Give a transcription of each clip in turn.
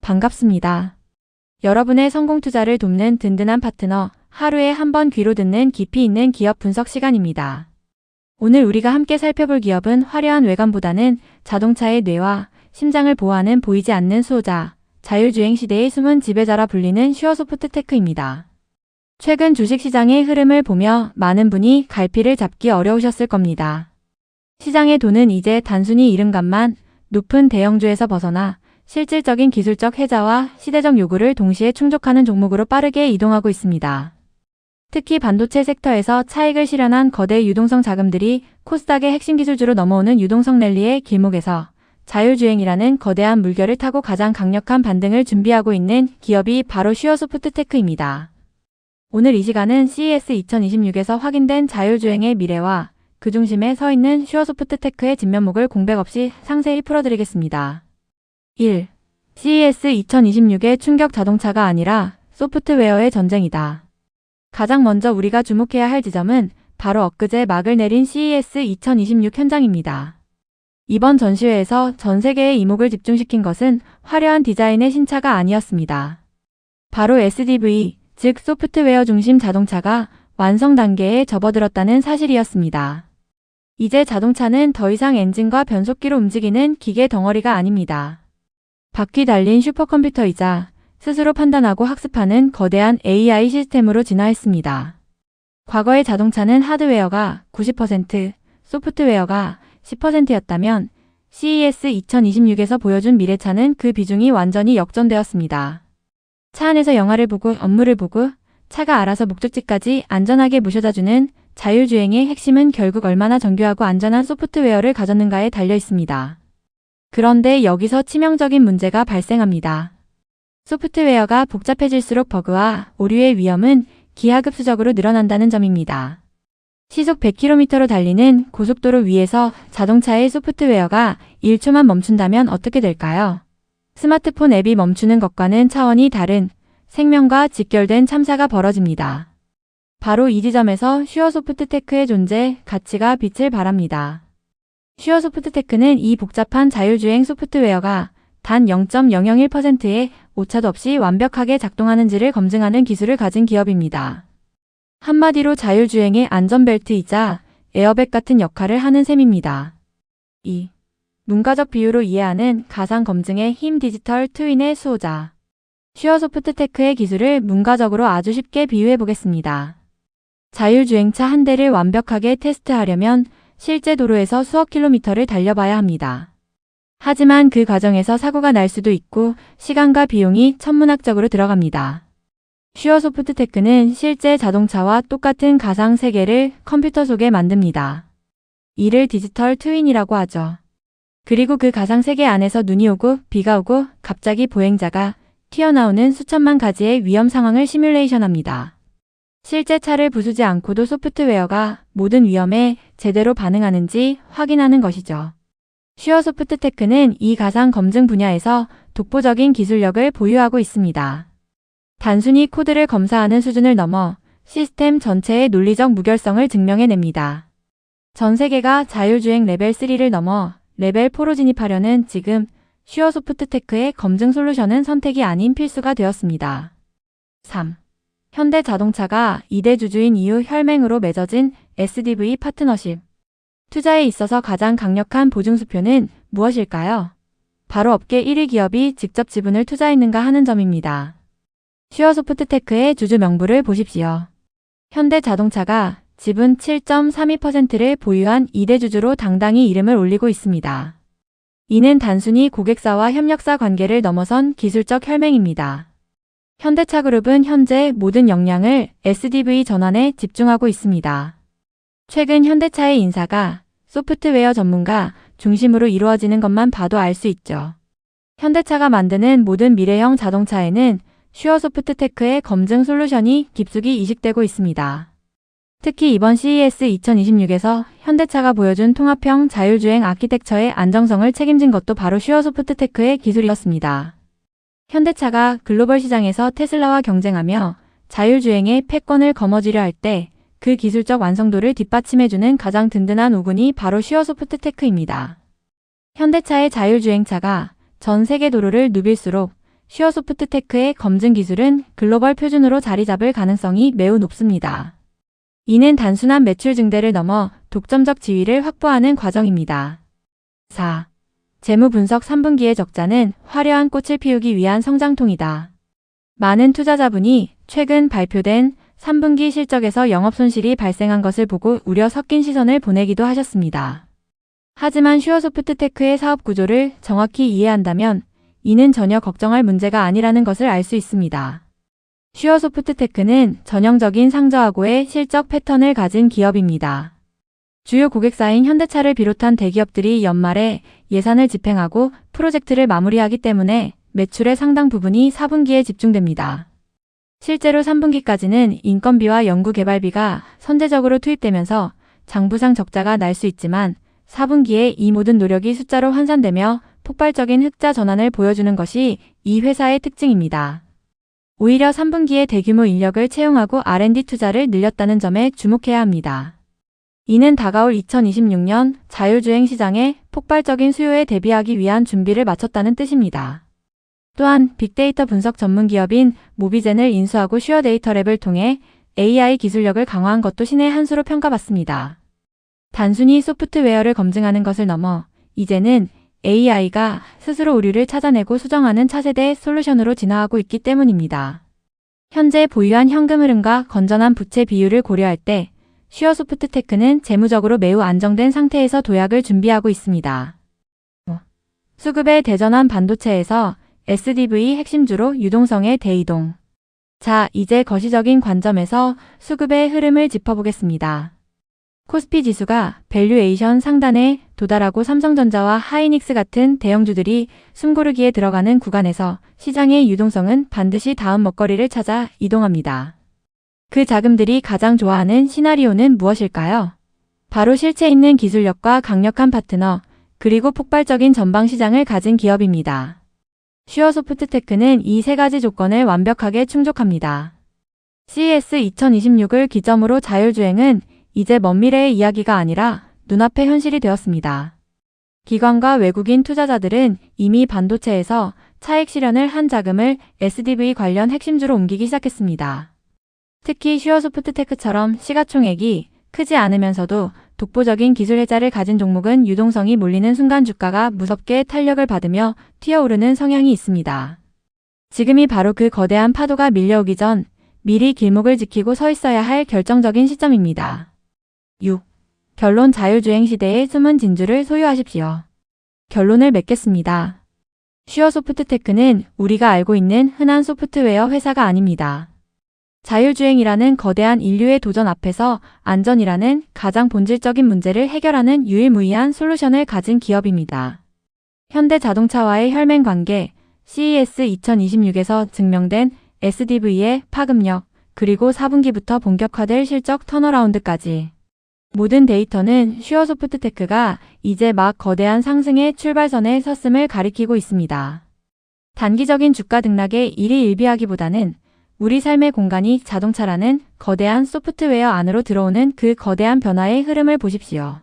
반갑습니다. 여러분의 성공 투자를 돕는 든든한 파트너, 하루에 한 번 귀로 듣는 깊이 있는 기업 분석 시간입니다. 오늘 우리가 함께 살펴볼 기업은 화려한 외관보다는 자동차의 뇌와 심장을 보호하는 보이지 않는 수호자, 자율주행 시대의 숨은 지배자라 불리는 슈어소프트테크입니다. 최근 주식시장의 흐름을 보며 많은 분이 갈피를 잡기 어려우셨을 겁니다. 시장의 돈은 이제 단순히 이름값만 높은 대형주에서 벗어나 실질적인 기술적 혜자와 시대적 요구를 동시에 충족하는 종목으로 빠르게 이동하고 있습니다. 특히 반도체 섹터에서 차익을 실현한 거대 유동성 자금들이 코스닥의 핵심 기술주로 넘어오는 유동성 랠리의 길목에서 자율주행이라는 거대한 물결을 타고 가장 강력한 반등을 준비하고 있는 기업이 바로 슈어소프트테크입니다. 오늘 이 시간은 CES 2026에서 확인된 자율주행의 미래와 그 중심에 서 있는 슈어소프트테크의 진면목을 공백 없이 상세히 풀어드리겠습니다. 1. CES 2026의 충격 자동차가 아니라 소프트웨어의 전쟁이다. 가장 먼저 우리가 주목해야 할 지점은 바로 엊그제 막을 내린 CES 2026 현장입니다. 이번 전시회에서 전 세계의 이목을 집중시킨 것은 화려한 디자인의 신차가 아니었습니다. 바로 SDV, 즉 소프트웨어 중심 자동차가 완성 단계에 접어들었다는 사실이었습니다. 이제 자동차는 더 이상 엔진과 변속기로 움직이는 기계 덩어리가 아닙니다. 바퀴 달린 슈퍼컴퓨터이자 스스로 판단하고 학습하는 거대한 AI 시스템으로 진화했습니다. 과거의 자동차는 하드웨어가 90%, 소프트웨어가 10%였다면 CES 2026에서 보여준 미래차는 그 비중이 완전히 역전되었습니다. 차 안에서 영화를 보고 업무를 보고 차가 알아서 목적지까지 안전하게 모셔다주는 자율주행의 핵심은 결국 얼마나 정교하고 안전한 소프트웨어를 가졌는가에 달려 있습니다. 그런데 여기서 치명적인 문제가 발생합니다. 소프트웨어가 복잡해질수록 버그와 오류의 위험은 기하급수적으로 늘어난다는 점입니다. 시속 100km로 달리는 고속도로 위에서 자동차의 소프트웨어가 1초만 멈춘다면 어떻게 될까요? 스마트폰 앱이 멈추는 것과는 차원이 다른 생명과 직결된 참사가 벌어집니다. 바로 이 지점에서 슈어소프트테크의 존재, 가치가 빛을 발합니다. 슈어소프트테크는 이 복잡한 자율주행 소프트웨어가 단 0.001%의 오차도 없이 완벽하게 작동하는지를 검증하는 기술을 가진 기업입니다. 한마디로 자율주행의 안전벨트이자 에어백 같은 역할을 하는 셈입니다. 2. 문과적 비유로 이해하는 가상 검증의 힘 디지털 트윈의 수호자. 슈어소프트테크의 기술을 문과적으로 아주 쉽게 비유해 보겠습니다. 자율주행차 한 대를 완벽하게 테스트하려면 실제 도로에서 수억 킬로미터를 달려봐야 합니다. 하지만 그 과정에서 사고가 날 수도 있고 시간과 비용이 천문학적으로 들어갑니다. 슈어소프트테크는 실제 자동차와 똑같은 가상 세계를 컴퓨터 속에 만듭니다. 이를 디지털 트윈이라고 하죠. 그리고 그 가상 세계 안에서 눈이 오고 비가 오고 갑자기 보행자가 튀어나오는 수천만 가지의 위험 상황을 시뮬레이션합니다. 실제 차를 부수지 않고도 소프트웨어가 모든 위험에 제대로 반응하는지 확인하는 것이죠. 슈어소프트테크는 이 가상 검증 분야에서 독보적인 기술력을 보유하고 있습니다. 단순히 코드를 검사하는 수준을 넘어 시스템 전체의 논리적 무결성을 증명해냅니다. 전 세계가 자율주행 레벨 3를 넘어 레벨 4로 진입하려는 지금 슈어소프트테크의 검증 솔루션은 선택이 아닌 필수가 되었습니다. 3. 현대자동차가 2대 주주인 이후 혈맹으로 맺어진 SDV 파트너십. 투자에 있어서 가장 강력한 보증수표는 무엇일까요? 바로 업계 1위 기업이 직접 지분을 투자했는가 하는 점입니다. 슈어소프트테크의 주주 명부를 보십시오. 현대자동차가 지분 7.32%를 보유한 2대 주주로 당당히 이름을 올리고 있습니다. 이는 단순히 고객사와 협력사 관계를 넘어선 기술적 혈맹입니다. 현대차그룹은 현재 모든 역량을 SDV 전환에 집중하고 있습니다. 최근 현대차의 인사가 소프트웨어 전문가 중심으로 이루어지는 것만 봐도 알 수 있죠. 현대차가 만드는 모든 미래형 자동차에는 슈어소프트테크의 검증 솔루션이 깊숙이 이식되고 있습니다. 특히 이번 CES 2026에서 현대차가 보여준 통합형 자율주행 아키텍처의 안정성을 책임진 것도 바로 슈어소프트테크의 기술이었습니다. 현대차가 글로벌 시장에서 테슬라와 경쟁하며 자율주행의 패권을 거머쥐려 할 때 그 기술적 완성도를 뒷받침해주는 가장 든든한 우군이 바로 슈어소프트테크입니다. 현대차의 자율주행차가 전 세계 도로를 누빌수록 슈어소프트테크의 검증 기술은 글로벌 표준으로 자리 잡을 가능성이 매우 높습니다. 이는 단순한 매출 증대를 넘어 독점적 지위를 확보하는 과정입니다. 4. 재무 분석 3분기의 적자는 화려한 꽃을 피우기 위한 성장통이다. 많은 투자자분이 최근 발표된 3분기 실적에서 영업손실이 발생한 것을 보고 우려 섞인 시선을 보내기도 하셨습니다. 하지만 슈어소프트테크의 사업 구조를 정확히 이해한다면 이는 전혀 걱정할 문제가 아니라는 것을 알 수 있습니다. 슈어소프트테크는 전형적인 상저하고의 실적 패턴을 가진 기업입니다. 주요 고객사인 현대차를 비롯한 대기업들이 연말에 예산을 집행하고 프로젝트를 마무리하기 때문에 매출의 상당 부분이 4분기에 집중됩니다. 실제로 3분기까지는 인건비와 연구개발비가 선제적으로 투입되면서 장부상 적자가 날 수 있지만 4분기에 이 모든 노력이 숫자로 환산되며 폭발적인 흑자 전환을 보여주는 것이 이 회사의 특징입니다. 오히려 3분기에 대규모 인력을 채용하고 R&D 투자를 늘렸다는 점에 주목해야 합니다. 이는 다가올 2026년 자율주행 시장의 폭발적인 수요에 대비하기 위한 준비를 마쳤다는 뜻입니다. 또한 빅데이터 분석 전문 기업인 모비젠을 인수하고 슈어데이터랩을 통해 AI 기술력을 강화한 것도 신의 한 수로 평가받습니다. 단순히 소프트웨어를 검증하는 것을 넘어 이제는 AI가 스스로 오류를 찾아내고 수정하는 차세대 솔루션으로 진화하고 있기 때문입니다. 현재 보유한 현금 흐름과 건전한 부채 비율을 고려할 때 슈어소프트테크는 재무적으로 매우 안정된 상태에서 도약을 준비하고 있습니다. 수급의 대전환 반도체에서 SDV 핵심주로 유동성의 대이동. 자, 이제 거시적인 관점에서 수급의 흐름을 짚어보겠습니다. 코스피 지수가 밸류에이션 상단에 도달하고 삼성전자와 하이닉스 같은 대형주들이 숨고르기에 들어가는 구간에서 시장의 유동성은 반드시 다음 먹거리를 찾아 이동합니다. 그 자금들이 가장 좋아하는 시나리오는 무엇일까요? 바로 실체 있는 기술력과 강력한 파트너, 그리고 폭발적인 전방 시장을 가진 기업입니다. 슈어소프트테크는 이 세 가지 조건을 완벽하게 충족합니다. CES 2026을 기점으로 자율주행은 이제 먼 미래의 이야기가 아니라 눈앞의 현실이 되었습니다. 기관과 외국인 투자자들은 이미 반도체에서 차익 실현을 한 자금을 SDV 관련 핵심주로 옮기기 시작했습니다. 특히 슈어소프트테크처럼 시가총액이 크지 않으면서도 독보적인 기술 혜자를 가진 종목은 유동성이 몰리는 순간 주가가 무섭게 탄력을 받으며 튀어오르는 성향이 있습니다. 지금이 바로 그 거대한 파도가 밀려오기 전 미리 길목을 지키고 서 있어야 할 결정적인 시점입니다. 6. 결론 자율주행 시대의 숨은 진주를 소유하십시오. 결론을 맺겠습니다. 슈어소프트테크는 우리가 알고 있는 흔한 소프트웨어 회사가 아닙니다. 자율주행이라는 거대한 인류의 도전 앞에서 안전이라는 가장 본질적인 문제를 해결하는 유일무이한 솔루션을 가진 기업입니다. 현대자동차와의 혈맹 관계, CES 2026에서 증명된 SDV의 파급력, 그리고 4분기부터 본격화될 실적 턴어라운드까지. 모든 데이터는 슈어소프트테크가 이제 막 거대한 상승의 출발선에 섰음을 가리키고 있습니다. 단기적인 주가 등락에 일희일비하기보다는 우리 삶의 공간이 자동차라는 거대한 소프트웨어 안으로 들어오는 그 거대한 변화의 흐름을 보십시오.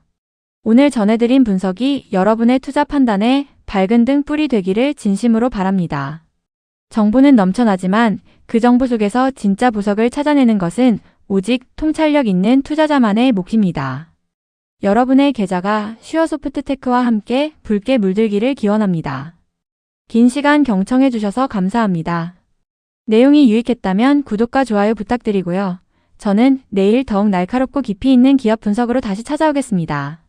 오늘 전해드린 분석이 여러분의 투자 판단에 밝은 등 뿔이 되기를 진심으로 바랍니다. 정보는 넘쳐나지만 그 정보 속에서 진짜 보석을 찾아내는 것은 오직 통찰력 있는 투자자만의 몫입니다. 여러분의 계좌가 슈어소프트테크와 함께 붉게 물들기를 기원합니다. 긴 시간 경청해 주셔서 감사합니다. 내용이 유익했다면 구독과 좋아요 부탁드리고요. 저는 내일 더욱 날카롭고 깊이 있는 기업 분석으로 다시 찾아오겠습니다.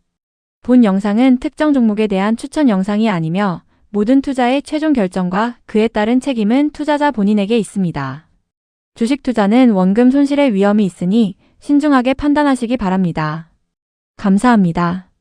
본 영상은 특정 종목에 대한 추천 영상이 아니며 모든 투자의 최종 결정과 그에 따른 책임은 투자자 본인에게 있습니다. 주식 투자는 원금 손실의 위험이 있으니 신중하게 판단하시기 바랍니다. 감사합니다.